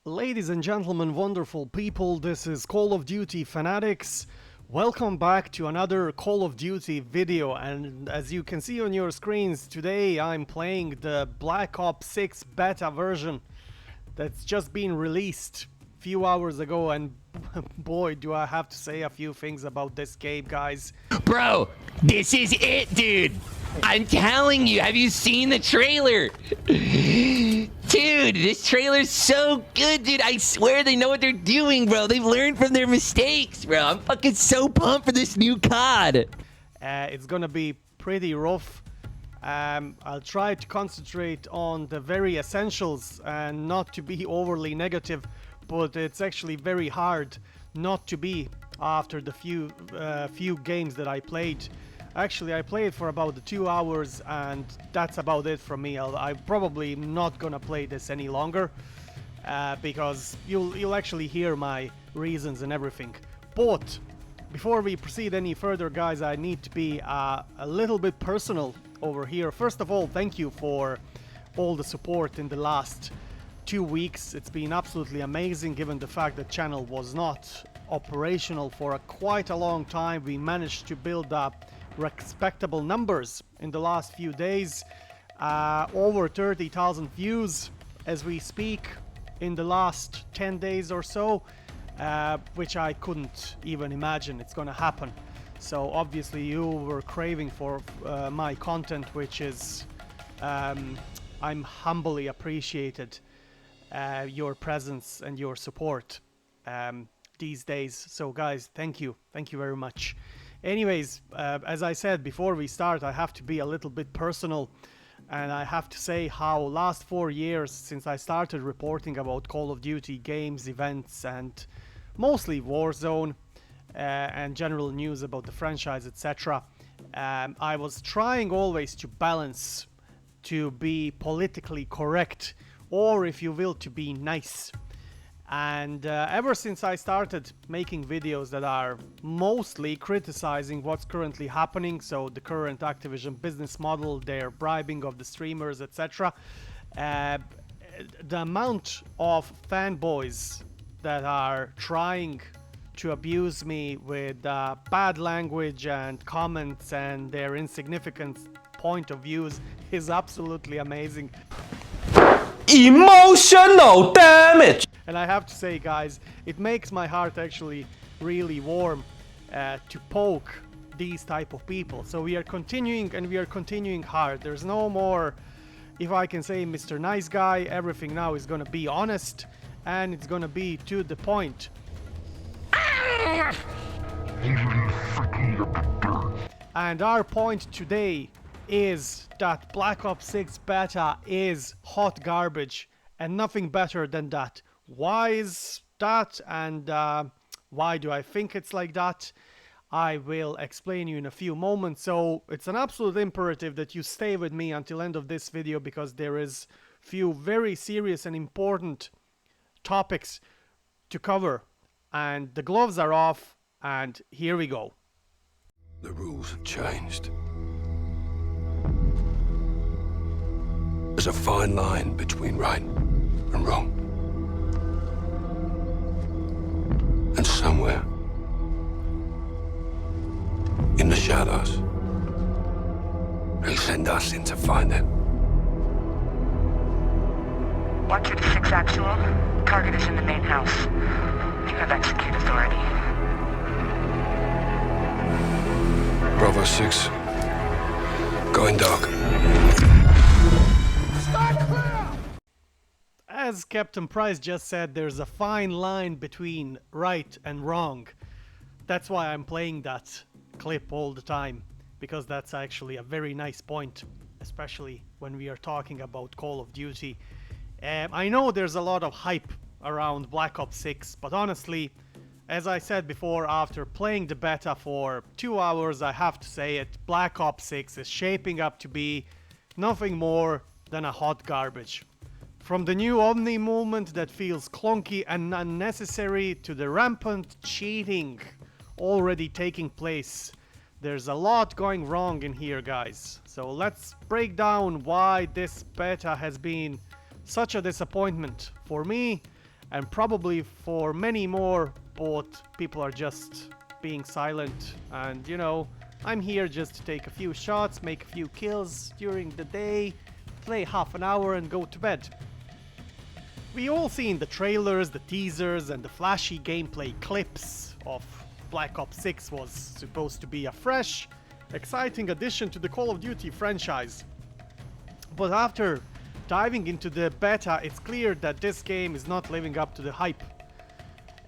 Ladies and gentlemen, wonderful people, this is Call of Duty Fanatics. Welcome back to another Call of Duty video, and as you can see on your screens, today I'm playing the Black Ops 6 beta version that's just been released a few hours ago, and boy do I have to say a few things about this game, guys. Bro, this is it, dude. I'm telling you, have you seen the trailer? Dude, this trailer's so good, dude. I swear they know what they're doing, bro. They've learned from their mistakes, bro. I'm fucking so pumped for this new COD. It's gonna be pretty rough. I'll try to concentrate on the very essentials and not to be overly negative, but it's actually very hard not to be after the few games that I played. Actually, I played for about 2 hours, and that's about it from me. I'm probably not gonna play this any longer because you'll actually hear my reasons and everything. But before we proceed any further, guys, I need to be a little bit personal over here. First of all, thank you for all the support in the last 2 weeks. It's been absolutely amazing, given the fact that channel was not operational for quite a long time. We managed to build up respectable numbers in the last few days, over 30,000 views as we speak in the last 10 days or so, which I couldn't even imagine it's gonna happen. So obviously you were craving for my content, which is I'm humbly appreciated your presence and your support these days. So guys, thank you very much. Anyways, as I said before we start, I have to be a little bit personal, and I have to say how last 4 years since I started reporting about Call of Duty games, events, and mostly Warzone and general news about the franchise, etc. I was trying always to balance, to be politically correct, or if you will, to be nice. And ever since I started making videos that are mostly criticizing what's currently happening, so the current Activision business model, their bribing of the streamers, etc., the amount of fanboys that are trying to abuse me with bad language and comments and their insignificant point of views is absolutely amazing. Emotional damage! And I have to say, guys, it makes my heart actually really warm to poke these type of people. So we are continuing, and we are continuing hard. There's no more, if I can say, Mr. Nice Guy. Everything now is gonna be honest, and it's gonna be to the point. And our point today is that Black Ops 6 beta is hot garbage, and nothing better than that. Why is that, and why do I think it's like that? I will explain you in a few moments. So it's an absolute imperative that you stay with me until end of this video, because there is few very serious and important topics to cover, and the gloves are off, and here we go. The rules have changed. There's a fine line between right and wrong. And somewhere in the shadows, they send us in to find it. 126 actual. Target is in the main house. You have execute authority. Bravo 6, going dark. As Captain Price just said, there's a fine line between right and wrong. That's why I'm playing that clip all the time, because that's actually a very nice point, especially when we are talking about Call of Duty. I know there's a lot of hype around Black Ops 6, but honestly, as I said before, after playing the beta for 2 hours, I have to say it, Black Ops 6 is shaping up to be nothing more than a hot garbage. From the new Omni movement that feels clunky and unnecessary to the rampant cheating already taking place, there's a lot going wrong in here, guys. So let's break down why this beta has been such a disappointment for me and probably for many more, but people are just being silent. And you know, I'm here just to take a few shots, make a few kills during the day, play half an hour and go to bed. We all seen the trailers, the teasers and the flashy gameplay clips of Black Ops 6 was supposed to be a fresh, exciting addition to the Call of Duty franchise. But after diving into the beta, it's clear that this game is not living up to the hype.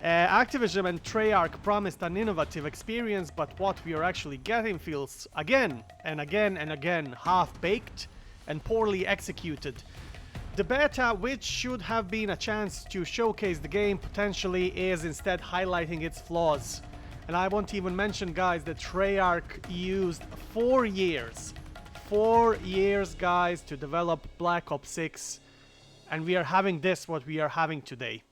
Activision and Treyarch promised an innovative experience, but what we are actually getting feels again and again and again half-baked and poorly executed. The beta, which should have been a chance to showcase the game potentially, is instead highlighting its flaws. And I won't even mention, guys, that Treyarch used 4 years, guys, to develop Black Ops 6, and we are having what we are having today.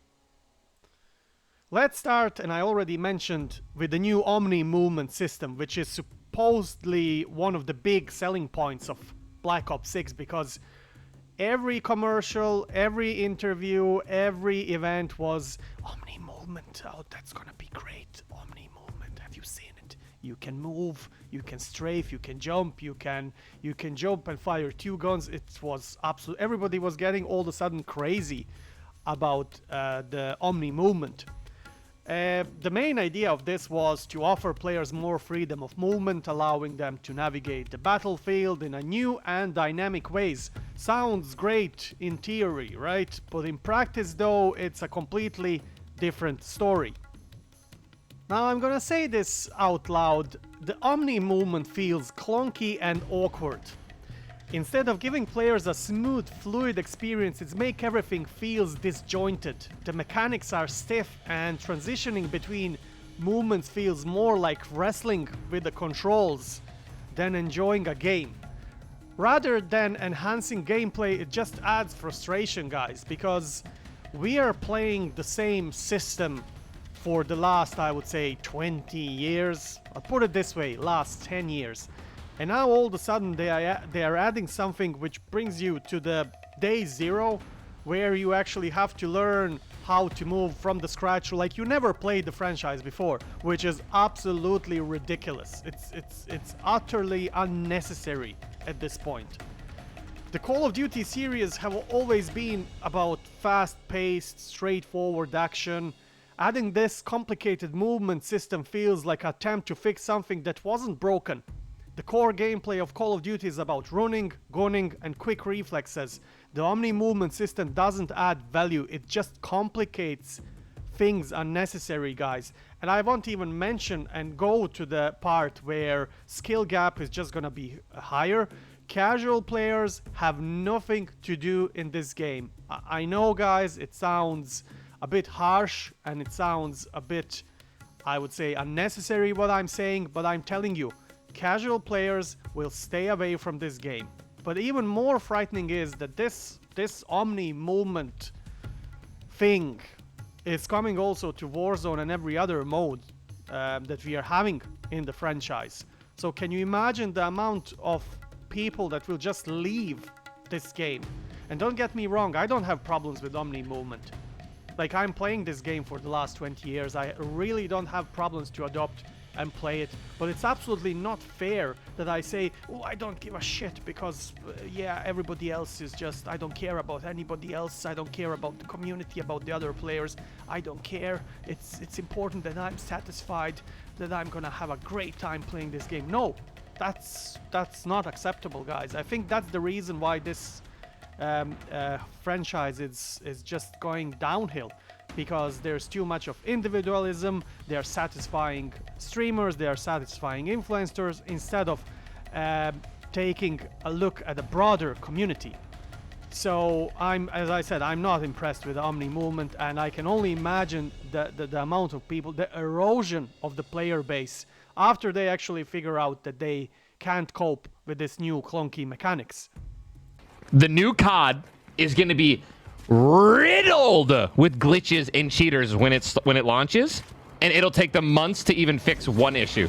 Let's start, and I already mentioned, with the new Omni movement system, which is supposedly one of the big selling points of Black Ops 6, because every commercial, every interview, every event was Omni movement. Oh, that's gonna be great. Omni movement. Have you seen it? You can move, you can strafe, you can jump, you can jump and fire 2 guns. It was absolute. Everybody was getting all of a sudden crazy about the Omni movement. The main idea of this was to offer players more freedom of movement, allowing them to navigate the battlefield in a new and dynamic ways. Sounds great in theory, right? But in practice, though, it's a completely different story. Now, I'm gonna say this out loud. The Omni movement feels clunky and awkward. Instead of giving players a smooth, fluid experience, it's make everything feels disjointed. The mechanics are stiff and transitioning between movements feels more like wrestling with the controls than enjoying a game. Rather than enhancing gameplay, it just adds frustration, guys, because we are playing the same system for the last, I would say, 20 years. I'll put it this way, last 10 years. And now all of a sudden they are adding something which brings you to the day 0, where you actually have to learn how to move from the scratch like you never played the franchise before, which is absolutely ridiculous. It's utterly unnecessary at this point. The Call of Duty series have always been about fast-paced, straightforward action. Adding this complicated movement system feels like an attempt to fix something that wasn't broken. The core gameplay of Call of Duty is about running, gunning, and quick reflexes. The Omni movement system doesn't add value, it just complicates things unnecessary, guys. And I won't even mention and go to the part where skill gap is just gonna be higher. Casual players have nothing to do in this game. I know, guys, it sounds a bit harsh and it sounds a bit, I would say, unnecessary what I'm saying, but I'm telling you, casual players will stay away from this game. But even more frightening is that this Omni movement thing is coming also to Warzone and every other mode that we are having in the franchise. So can you imagine the amount of people that will just leave this game? And don't get me wrong, I don't have problems with Omni movement. Like, I'm playing this game for the last 20 years. I really don't have problems to adopt and play it, but it's absolutely not fair that I say, oh, I don't give a shit because yeah, everybody else is just, I don't care about anybody else, I don't care about the community, about the other players, I don't care. It's important that I'm satisfied, that I'm gonna have a great time playing this game. No, that's not acceptable, guys. I think that's the reason why this franchise is just going downhill, because there's too much of individualism. They're satisfying streamers, they're satisfying influencers, instead of taking a look at the broader community. So as I said, I'm not impressed with the Omni movement, and I can only imagine the amount of people, the erosion of the player base after they actually figure out that they can't cope with this new clunky mechanics. The new COD is going to be riddled with glitches and cheaters when it launches, and it'll take them months to even fix one issue.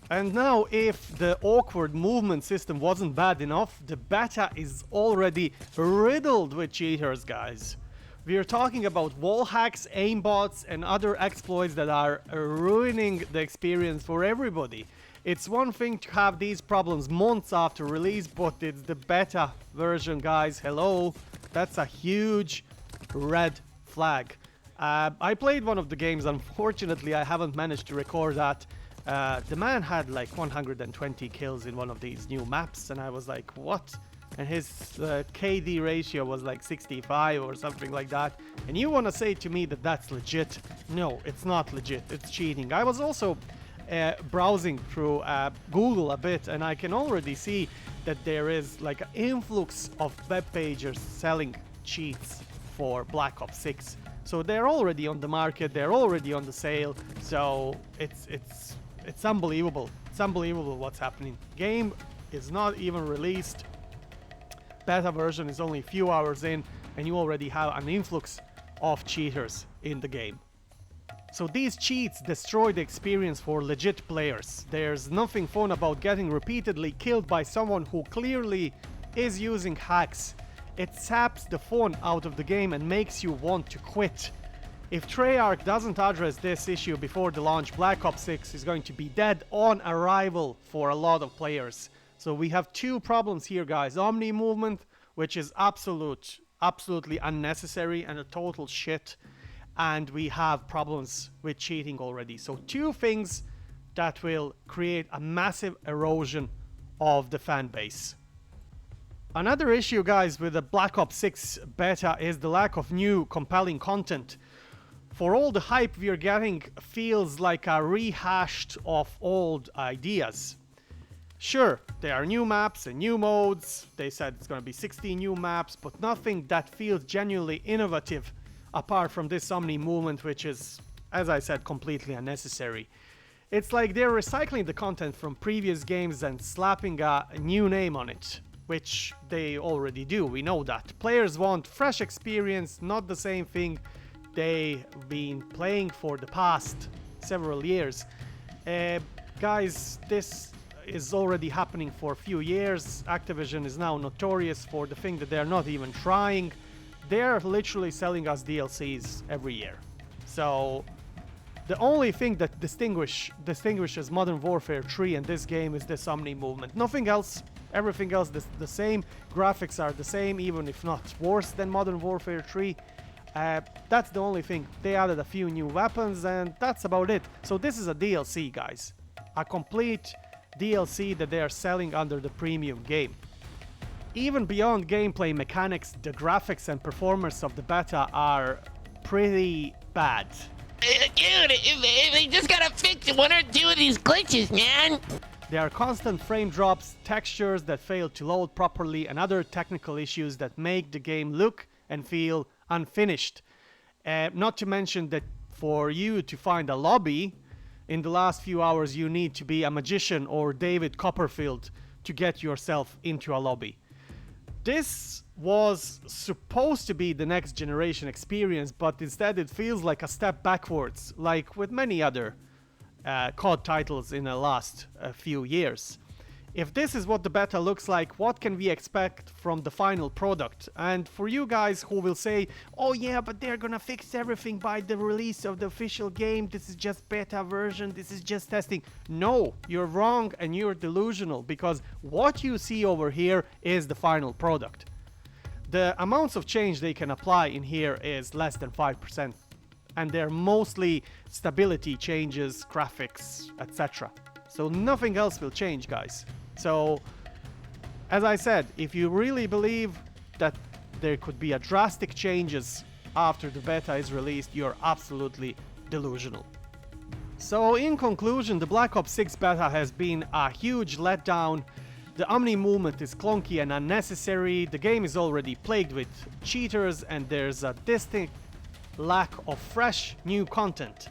And now, if the awkward movement system wasn't bad enough, the beta is already riddled with cheaters, guys. We are talking about wall hacks, aimbots, and other exploits that are ruining the experience for everybody. It's one thing to have these problems months after release, but it's the beta version, guys. Hello. That's a huge red flag. I played one of the games. Unfortunately, I haven't managed to record that. The man had like 120 kills in one of these new maps, and I was like, what? And his KD ratio was like 65 or something like that. And you want to say to me that that's legit? No, it's not legit. It's cheating. I was also browsing through Google a bit, and I can already see that there is like an influx of web pages selling cheats for Black Ops 6. So they're already on the market, they're already on the sale. So it's unbelievable. It's unbelievable what's happening. Game is not even released. Beta version is only a few hours in, and you already have an influx of cheaters in the game. So these cheats destroy the experience for legit players. There's nothing fun about getting repeatedly killed by someone who clearly is using hacks. It saps the fun out of the game and makes you want to quit. If Treyarch doesn't address this issue before the launch, Black Ops 6 is going to be dead on arrival for a lot of players. So we have two problems here, guys. Omni movement, which is absolutely unnecessary and a total shit. And we have problems with cheating already. So two things that will create a massive erosion of the fan base. Another issue, guys, with the Black Ops 6 beta is the lack of new compelling content. For all the hype we're getting feels like a rehashed of old ideas. Sure, there are new maps and new modes. They said it's going to be 16 new maps, but nothing that feels genuinely innovative apart from this Omni movement, which is, as I said, completely unnecessary. It's like they're recycling the content from previous games and slapping a new name on it, which they already do, we know that. Players want fresh experience, not the same thing they've been playing for the past several years. Guys, this is already happening for a few years. Activision is now notorious for the thing that they're not even trying. They're literally selling us DLCs every year. So the only thing that distinguishes Modern Warfare 3 and this game is this Omni movement. Nothing else. Everything else is the same. Graphics are the same, even if not worse than Modern Warfare 3. That's the only thing. They added a few new weapons and that's about it. So this is a DLC, guys. A complete DLC that they are selling under the premium game. Even beyond gameplay mechanics, the graphics and performance of the beta are pretty bad. Dude, they just gotta fix one or two of these glitches, man. There are constant frame drops, textures that fail to load properly, and other technical issues that make the game look and feel unfinished. Not to mention that for you to find a lobby, in the last few hours you need to be a magician or David Copperfield to get yourself into a lobby. This was supposed to be the next generation experience, but instead it feels like a step backwards, like with many other COD titles in the last few years. If this is what the beta looks like, what can we expect from the final product? And for you guys who will say, oh yeah, but they're gonna fix everything by the release of the official game, this is just beta version, this is just testing. No, you're wrong and you're delusional, because what you see over here is the final product. The amounts of change they can apply in here is less than 5%. And they're mostly stability changes, graphics, etc. So nothing else will change, guys. So, as I said, if you really believe that there could be a drastic changes after the beta is released, you're absolutely delusional. So, in conclusion, the Black Ops 6 beta has been a huge letdown. The Omni movement is clunky and unnecessary. The game is already plagued with cheaters, and there's a distinct lack of fresh new content.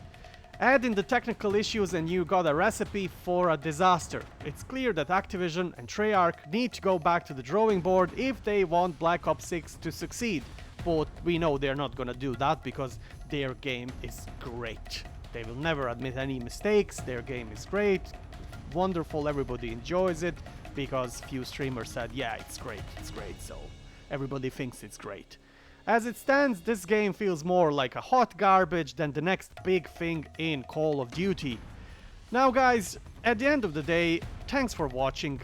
Add in the technical issues and you got a recipe for a disaster. It's clear that Activision and Treyarch need to go back to the drawing board if they want Black Ops 6 to succeed. But we know they're not gonna do that because their game is great. They will never admit any mistakes. Their game is great, wonderful, everybody enjoys it because few streamers said, yeah, it's great, so everybody thinks it's great. As it stands, this game feels more like a hot garbage than the next big thing in Call of Duty. Now guys, at the end of the day, thanks for watching.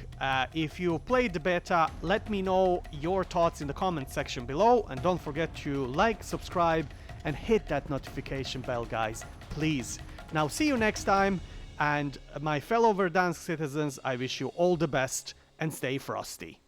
If you played the beta, let me know your thoughts in the comment section below, and don't forget to like, subscribe, and hit that notification bell, guys, please. Now see you next time, and my fellow Verdansk citizens, I wish you all the best and stay frosty.